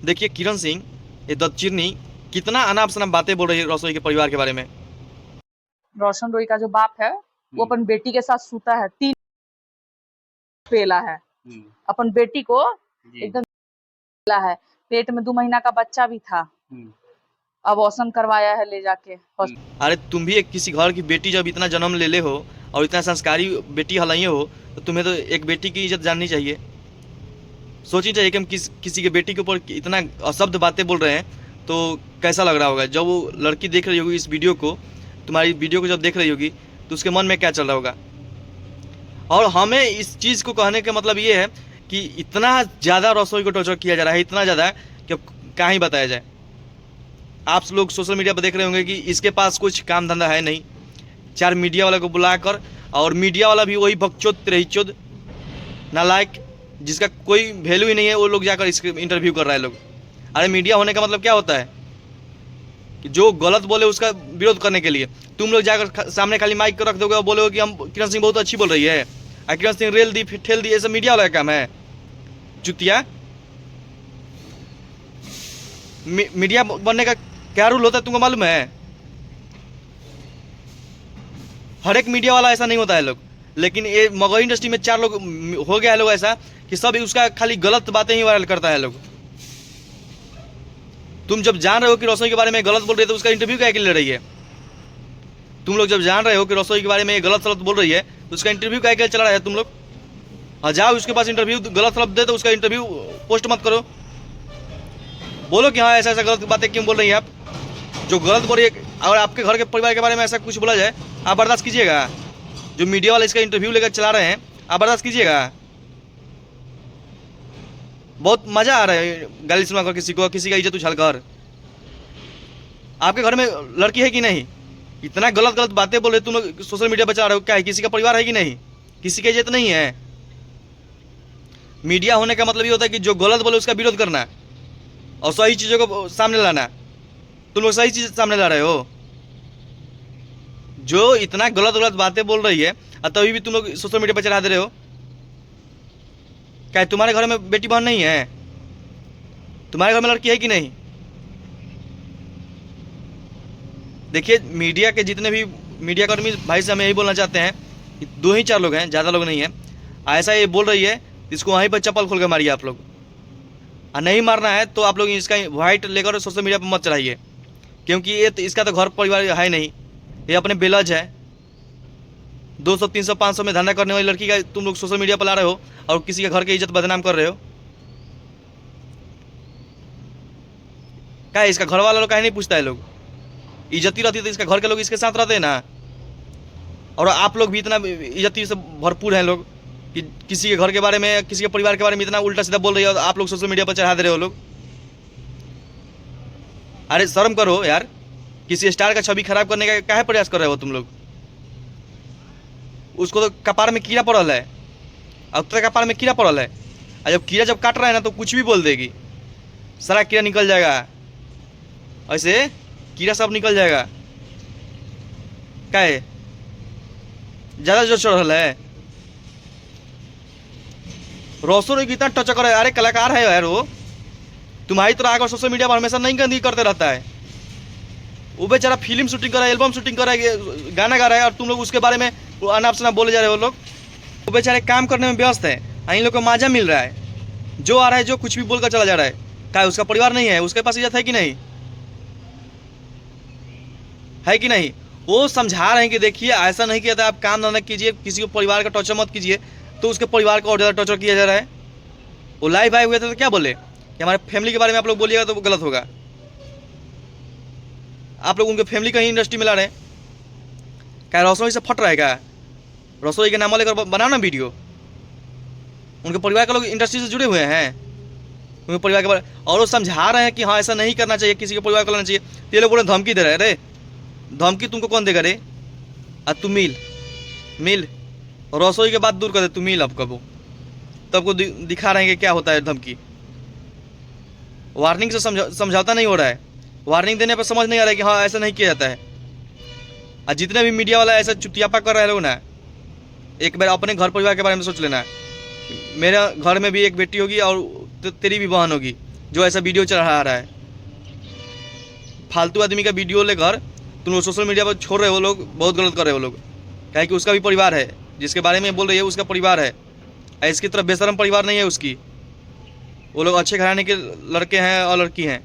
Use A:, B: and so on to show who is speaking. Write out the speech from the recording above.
A: देखिए किरण सिंह, ये दत्तचिरनी कितना अनाप शनाप बातें बोल रही है रसोई के परिवार के बारे में।
B: रोशन रोई का जो बाप है वो अपन बेटी के साथ सूता है, 3 पेला है। अपन बेटी को एकदम पेला है। पेट में 2 महीना का बच्चा भी था। अबॉर्शन करवाया है ले जाके।
A: अरे तुम भी एक किसी घर की बेटी जब इतना जन्म ले हो और इतना संस्कारी बेटी हलाइए हो, तो तुम्हें तो एक बेटी की इज्जत जाननी चाहिए। सोचनी चाहिए कि हम किसी के बेटी के ऊपर इतना अशब्द बातें बोल रहे हैं तो कैसा लग रहा होगा। जब वो लड़की देख रही होगी इस वीडियो को, तुम्हारी वीडियो को जब देख रही होगी, तो उसके मन में क्या चल रहा होगा। और हमें इस चीज़ को कहने का मतलब ये है कि इतना ज़्यादा रसोई को टॉर्चर किया जा रहा है, इतना ज़्यादा कि अब कहाँ ही बताया जाए। आप लोग सोशल मीडिया पर देख रहे होंगे कि इसके पास कुछ काम धंधा है नहीं, 4 मीडिया वाला को बुलाकर, और मीडिया वाला भी वही बकचोद रहीचोद नालायक जिसका कोई वैल्यू ही नहीं है, वो लोग जाकर इसके इंटरव्यू कर रहा है लोग। अरे मीडिया होने का मतलब क्या होता है कि जो गलत बोले उसका विरोध करने के लिए। तुम लोग जाकर सामने खाली माइक रख दोगे और बोलोगे कि हम किरण सिंह बहुत अच्छी बोल रही है, और किरण सिंह रेल दी फिर ठेल दी, ये सब मीडिया वाला काम है। चुतिया, मीडिया बनने का क्या रूल होता है तुमको मालूम है? हर एक मीडिया वाला ऐसा नहीं होता है लोग। लेकिन ये मगही इंडस्ट्री में 4 लोग हो गया है लोग ऐसा कि सब उसका खाली गलत बातें ही वायरल करता है लोग। तुम जब जान रहे हो कि रसोई के बारे में गलत बोल रही है तो उसका इंटरव्यू क्या के ले रही है? तुम लोग जब जान रहे हो कि रसोई के बारे में गलत सलत बोल रही है तो उसका इंटरव्यू क्या के चला रहा है तुम लोग? हाँ, जाओ उसके पास इंटरव्यू, गलत सलत दे तो उसका इंटरव्यू पोस्ट मत करो। बोलो कि हाँ ऐसा ऐसा गलत बातें क्यों बोल रही है आप। जो गलत बोल रही है, अगर आपके घर के परिवार के बारे में ऐसा कुछ बोला जाए, आप बर्दाश्त कीजिएगा? जो मीडिया वाले इसका इंटरव्यू लेकर चला रहे हैं, आप बर्दाश्त कीजिएगा? बहुत मजा आ रहा है गाली सुनाकर किसी को, किसी का इज्जत उछाल कर। आपके घर में लड़की है कि नहीं? इतना गलत गलत बातें बोल रहे तुम लोग, सोशल मीडिया पर चला रहे हो। क्या है, किसी का परिवार है कि नहीं? किसी की इज्जत नहीं है? मीडिया होने का मतलब ये होता है कि जो गलत बोले उसका विरोध करना और सही चीज़ों को सामने लाना। तुम लोग सही चीज़ सामने ला रहे हो। जो इतना गलत गलत बातें बोल रही है और तभी भी तुम लोग सोशल मीडिया पर चढ़ा दे रहे हो। क्या तुम्हारे घर में बेटी बहन नहीं है? तुम्हारे घर में लड़की है कि नहीं? देखिए, मीडिया के जितने भी मीडिया कर्मी भाई से हम यही बोलना चाहते हैं कि 2 ही 4 लोग हैं, ज़्यादा लोग नहीं हैं। ऐसा ये बोल रही है, इसको वहीं पर चप्पल खोल के मारिए आप लोग। और नहीं मारना है तो आप लोग इसका वाइट लेकर सोशल मीडिया पर मत चढ़ाइए, क्योंकि ये तो इसका तो घर परिवार है नहीं, ये अपने बेलज है। 200, 300, 500 में धंधा करने वाली लड़की का तुम लोग सोशल मीडिया पर ला रहे हो और किसी के घर की इज्जत बदनाम कर रहे हो। क्या है, इसका घर वाला लोग कहीं नहीं पूछता है? लोग इज्जती रहती है तो इसका घर के लोग इसके साथ रहते हैं ना। और आप लोग भी इतना इज्जती से भरपूर हैं लोग कि किसी के घर के बारे में, किसी के परिवार के बारे में इतना उल्टा सीधा बोल रही है, आप लोग सोशल मीडिया पर चढ़ा दे रहे हो लोग। अरे शर्म करो यार, किसी स्टार का छवि खराब करने का काहे प्रयास कर रहे हो तुम लोग? उसको तो कपार में कीड़ा पड़ल है, अब तक कपार में कीड़ा पड़ल है, और जब कीड़ा जब काट रहा है ना तो कुछ भी बोल देगी, सारा कीड़ा निकल जाएगा। ऐसे कीड़ा सब निकल जाएगा। क्या है, ज़्यादा जो चढ़ रहा है? रोशो कितना टच कर है। अरे कलाकार है यार वो, तुम्हारी तरह आकर सोशल मीडिया पर हमेशा नहीं गंदगी करते रहता है। वो बेचारा फिल्म शूटिंग कर रहा है, एल्बम शूटिंग कर रहा है, गाना गा रहा है, और तुम लोग उसके बारे में अनाप शनाप बोले जा रहे हो लोग। वो बेचारे काम करने में व्यस्त है, इन लोग को माजा मिल रहा है, जो आ रहा है जो कुछ भी बोलकर चला जा रहा है। क्या उसका परिवार नहीं है? उसके पास इज्जत है कि नहीं? है कि नहीं? वो समझा रहे हैं कि देखिए ऐसा नहीं किया था, आप काम धंधा कीजिए, किसी को परिवार का टॉर्चर मत कीजिए। तो उसके परिवार को और ज़्यादा टॉर्चर किया जा रहा है। वो लाइव आए हुए थे तो क्या बोले कि हमारे फैमिली के बारे में आप लोग बोलिएगा तो वो गलत होगा। आप लोग उनके फैमिली का ही इंडस्ट्री में ला रहे हैं। क्या रसोई से फट रहा है? क्या रसोई के नाम लेकर बनाओ ना वीडियो। उनके परिवार के लोग इंडस्ट्री से जुड़े हुए हैं, उनके परिवार के बारे, और वो समझा रहे हैं कि हाँ ऐसा नहीं करना चाहिए, किसी के परिवार को लाना चाहिए। तो ये लोग बोले धमकी दे रहे हैं। अरे धमकी तुमको कौन देगा रे? तू मिल और रसोई के बात दूर कर दे, तू मिल। अब कबो तब दिखा रहे हैं कि क्या होता है धमकी। वार्निंग से समझौता नहीं हो रहा है। वार्निंग देने पर समझ नहीं आ रहा है कि हाँ ऐसा नहीं किया जाता है। और जितने भी मीडिया वाला ऐसा चुतियापा कर रहे हैं लोग ना, एक बार अपने घर परिवार के बारे में सोच लेना। मेरे घर में भी एक बेटी होगी और तेरी भी बहन होगी, जो ऐसा वीडियो चढ़ा रहा है। फालतू आदमी का वीडियो लेकर तुम लोग सोशल मीडिया पर छोड़ रहे हो, लोग बहुत गलत कर रहे हो लोग। क्या कि उसका भी परिवार है, जिसके बारे में बोल रही है उसका परिवार है, इसकी तरफ बेशरम परिवार नहीं है उसकी। वो लोग अच्छे घराने के लड़के हैं और लड़की हैं।